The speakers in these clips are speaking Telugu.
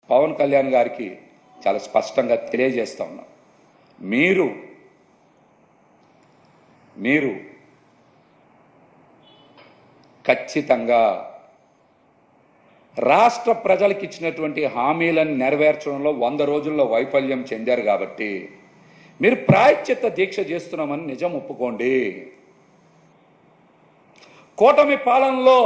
పవన్ కళ్యాణ్ గారికి చాలా స్పష్టంగా తెలియజేస్తా ఉన్నాం. మీరు ఖచ్చితంగా రాష్ట్ర ప్రజలకు ఇచ్చినటువంటి హామీలను నెరవేర్చడంలో 100 రోజుల్లో వైఫల్యం చెందారు కాబట్టి మీరు ప్రాయశ్చిత్త దీక్ష చేస్తున్నామని నిజం ఒప్పుకోండి. కూటమి పాలనలో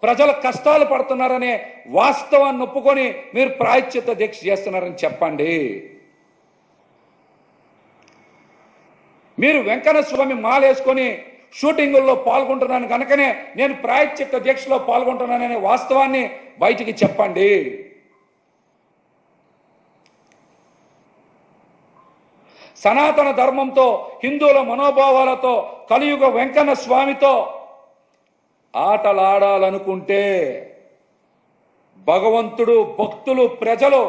ప్రజల కష్టాలు పడుతున్నారనే వాస్తవాన్ని ఒప్పుకొని మీరు ప్రాయశ్చిత్త దీక్ష చేస్తున్నారని చెప్పండి. మీరు వెంకన్న స్వామి మాలేసుకొని షూటింగుల్లో పాల్గొంటున్నాను కనుకనే నేను ప్రాయశ్చిత్త దీక్షలో పాల్గొంటున్నాననే వాస్తవాన్ని బయటికి చెప్పండి. సనాతన ధర్మంతో, హిందువుల మనోభావాలతో, కలియుగ వెంకన్న స్వామితో ఆటలాడాలనుకుంటే భగవంతుడు, భక్తులు, ప్రజలు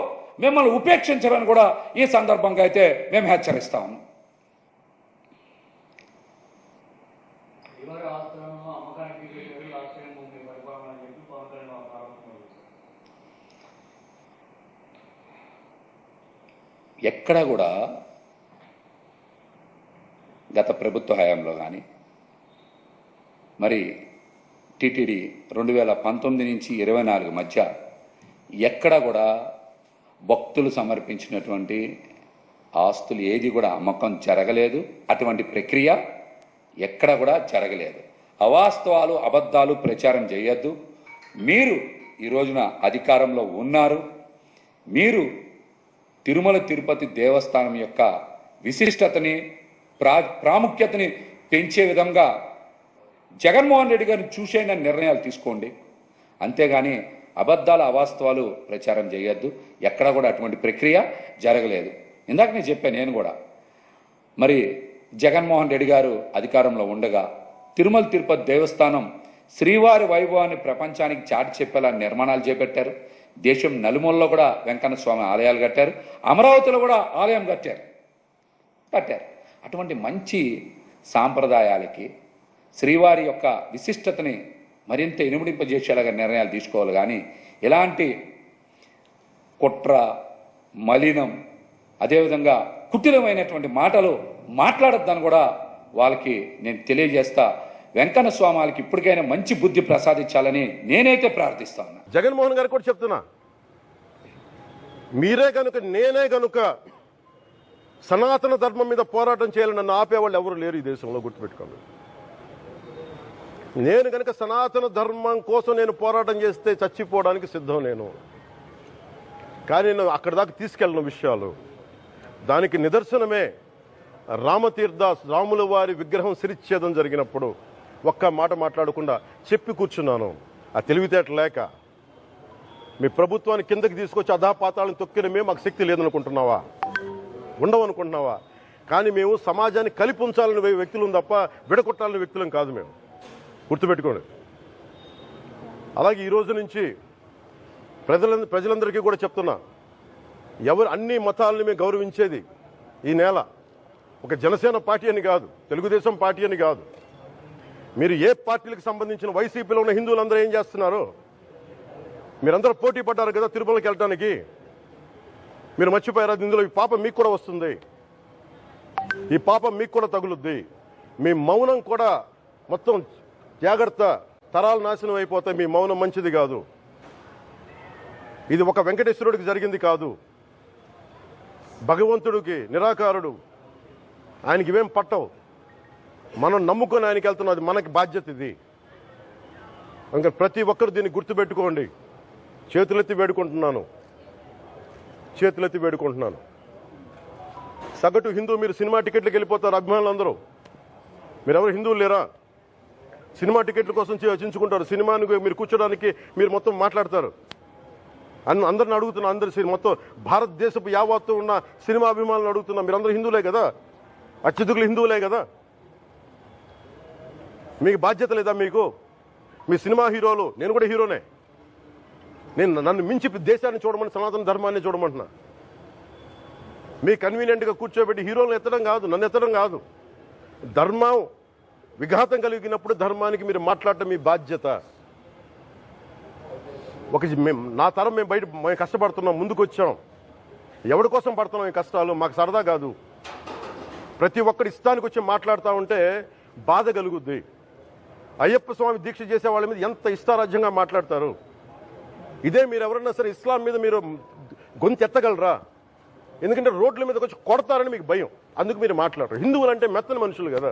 మిమ్మల్ని ఉపేక్షించాలని కూడా ఈ సందర్భంగా అయితే మేము హెచ్చరిస్తాము. ఎక్కడ కూడా గత ప్రభుత్వ హయాంలో కానీ మరి టీటీడీ 2019 నుంచి 24 మధ్య ఎక్కడ కూడా భక్తులు సమర్పించినటువంటి ఆస్తులు ఏది కూడా అమ్మకం జరగలేదు. అటువంటి ప్రక్రియ ఎక్కడ కూడా జరగలేదు. అవాస్తవాలు, అబద్ధాలు ప్రచారం చేయొద్దు. మీరు ఈ రోజున అధికారంలో ఉన్నారు. మీరు తిరుమల తిరుపతి దేవస్థానం యొక్క విశిష్టతని, ప్రాముఖ్యతని పెంచే విధంగా జగన్మోహన్ రెడ్డి గారిని చూసేన నిర్ణయాలు తీసుకోండి. అంతేగాని అబద్ధాలు, అవాస్తవాలు ప్రచారం చేయొద్దు. ఎక్కడ కూడా అటువంటి ప్రక్రియ జరగలేదు. ఇందాక నేను చెప్పాను, నేను కూడా మరి జగన్మోహన్ రెడ్డి గారు అధికారంలో ఉండగా తిరుమల తిరుపతి దేవస్థానం శ్రీవారి వైభవాన్ని ప్రపంచానికి చాటి చెప్పేలా నిర్మాణాలు చేపట్టారు. దేశం నలుమూలలో కూడా వెంకన్న స్వామి ఆలయాలు కట్టారు. అమరావతిలో కూడా ఆలయం కట్టారు. అటువంటి మంచి సాంప్రదాయాలకి, శ్రీవారి యొక్క విశిష్టతని మరింత ఇనుమడింపజేసేలాగా నిర్ణయాలు తీసుకోవాలి. కానీ ఇలాంటి కుట్ర, మలినం, అదేవిధంగా కుటిలమైనటువంటి మాటలు మాట్లాడొద్దని కూడా వాళ్ళకి నేను తెలియజేస్తా. వెంకన్న స్వామికి ఇప్పటికైనా మంచి బుద్ధి ప్రసాదించాలని నేనైతే ప్రార్థిస్తా ఉన్నా. జగన్మోహన్ గారు కూడా చెప్తున్నా, మీరే కనుక, నేనే కనుక సనాతన ధర్మం మీద పోరాటం చేయాలని నన్ను ఆపేవాళ్ళు ఎవరు లేరు ఈ దేశంలో, గుర్తుపెట్టుకోండి. నేను కనుక సనాతన ధర్మం కోసం నేను పోరాటం చేస్తే చచ్చిపోవడానికి సిద్ధం నేను. కానీ నేను అక్కడి దాకా తీసుకెళ్ళిన విషయాలు, దానికి నిదర్శనమే రామతీర్థ రాముల వారి విగ్రహం శిరిచ్ఛేదం జరిగినప్పుడు ఒక్క మాట మాట్లాడకుండా చెప్పి కూర్చున్నాను. ఆ తెలివితేట లేక మీ ప్రభుత్వాన్ని కిందకి తీసుకొచ్చి అధాపాతాలను తొక్కిన మేము మాకు శక్తి లేదనుకుంటున్నావా, ఉండవనుకుంటున్నావా? కానీ మేము సమాజాన్ని కలిపి ఉంచాలని వ్యక్తులం తప్ప విడగొట్టాలని వ్యక్తులం కాదు. మేము గుర్తుపెట్టుకోండి. అలాగే ఈ రోజు నుంచి ప్రజలందరికీ కూడా చెప్తున్నా, ఎవరు అన్ని మతాలని మేము గౌరవించేది ఈ నేల. ఒక జనసేన పార్టీ అని కాదు, తెలుగుదేశం పార్టీ అని కాదు. మీరు ఏ పార్టీలకు సంబంధించిన వైసీపీలో ఉన్న హిందువులందరూ ఏం చేస్తున్నారు? మీరందరూ పోటీ పడ్డారు కదా తిరుమలకి వెళ్ళడానికి. మీరు మర్చిపోయారు, ఇందులో ఈ పాపం మీకు కూడా వస్తుంది, ఈ పాపం మీకు కూడా తగులుద్ది. మీ మౌనం కూడా మొత్తం జాగ్రత్త, తరాలు నాశనం అయిపోతాయి. మీ మౌనం మంచిది కాదు. ఇది ఒక వెంకటేశ్వరుడికి జరిగింది కాదు, భగవంతుడికి, నిరాకారుడు, ఆయనకి ఇవేం పట్టవు. మనం నమ్ముకొని ఆయనకి వెళ్తున్నది మనకి బాధ్యత. ఇది ఇంకా ప్రతి ఒక్కరు దీన్ని గుర్తుపెట్టుకోండి. చేతులెత్తి వేడుకుంటున్నాను. సగటు హిందూ మీరు సినిమా టికెట్లకు వెళ్ళిపోతారు. అభిమానులు అందరూ మీరెవరు హిందువులు లేరా? సినిమా టికెట్ల కోసం చించుకుంటారు. సినిమాని మీరు కూర్చోడానికి మీరు మొత్తం మాట్లాడతారు. అందరిని అడుగుతున్నా, అందరు మొత్తం భారతదేశపు యావత్తు ఉన్న సినిమా అభిమానులను అడుగుతున్నా, మీరందరూ హిందువులే కదా, అత్యధికులు హిందువులే కదా? మీకు బాధ్యత లేదా? మీకు మీ సినిమా హీరోలు, నేను కూడా హీరోనే, నన్ను మించి దేశాన్ని చూడమని, సనాతన ధర్మాన్ని చూడమంటున్నా. మీ కన్వీనియంట్గా కూర్చోబెట్టి హీరోలను ఎత్తడం కాదు, నన్ను ఎత్తడం కాదు. ధర్మం విఘాతం కలిగినప్పుడు ధర్మానికి మీరు మాట్లాడటం మీ బాధ్యత. నా తరం మేము కష్టపడుతున్నాం, ముందుకు వచ్చాం. ఎవరి కోసం పడుతున్నాం ఈ కష్టాలు? మాకు సరదా కాదు. ప్రతి ఒక్కరు ఇష్టానికి వచ్చి మాట్లాడుతూ ఉంటే బాధ కలుగుద్ది. అయ్యప్ప స్వామి దీక్ష చేసే వాళ్ళ మీద ఎంత ఇష్టారాజ్యంగా మాట్లాడతారు. ఇదే మీరు ఎవరన్నా సరే ఇస్లాం మీద మీరు గొంతు ఎత్తగలరా? ఎందుకంటే రోడ్ల మీదకి వచ్చి కొడతారని మీకు భయం, అందుకు మీరు మాట్లాడరు. హిందువులు అంటే మెత్తని మనుషులు కదా,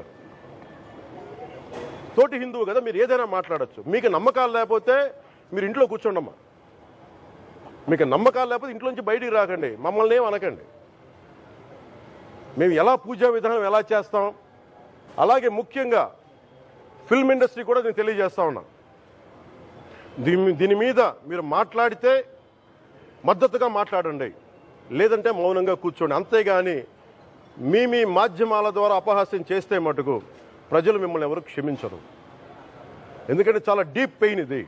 తోటి హిందువు కదా, మీరు ఏదైనా మాట్లాడచ్చు. మీకు నమ్మకాలు లేకపోతే మీరు ఇంట్లో కూర్చోండమ్మా. మీకు నమ్మకాలు లేకపోతే ఇంట్లోంచి బయటికి రాకండి, మమ్మల్ని ఏం అనకండి. మేము ఎలా పూజా విధానం ఎలా చేస్తాం, అలాగే ముఖ్యంగా ఫిల్మ్ ఇండస్ట్రీ కూడా నేను తెలియజేస్తా ఉన్నా. దీని మీద మీరు మాట్లాడితే మద్దతుగా మాట్లాడండి, లేదంటే మౌనంగా కూర్చోండి. అంతేగాని మీ మాధ్యమాల ద్వారా అపహాస్యం చేస్తే మటుకు ప్రజలు మిమ్మల్ని ఎవరు క్షమించరు. ఎందుకంటే చాలా డీప్ పెయిన్ ఇది.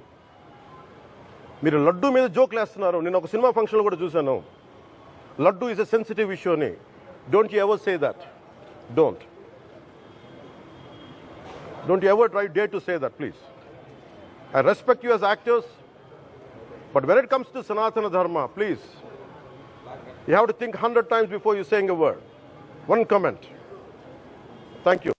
మీరు లడ్డూ మీద జోక్లు వేస్తున్నారు. నేను ఒక సినిమా ఫంక్షన్లో కూడా చూశాను. Laddu is a sensitive issue అని. Don't you ever say that. Don't you ever try day to say that, please. I respect you as actors, but when it comes to Sanatana Dharma, please, you have to think 100 times before you saying a word. One comment. Thank you.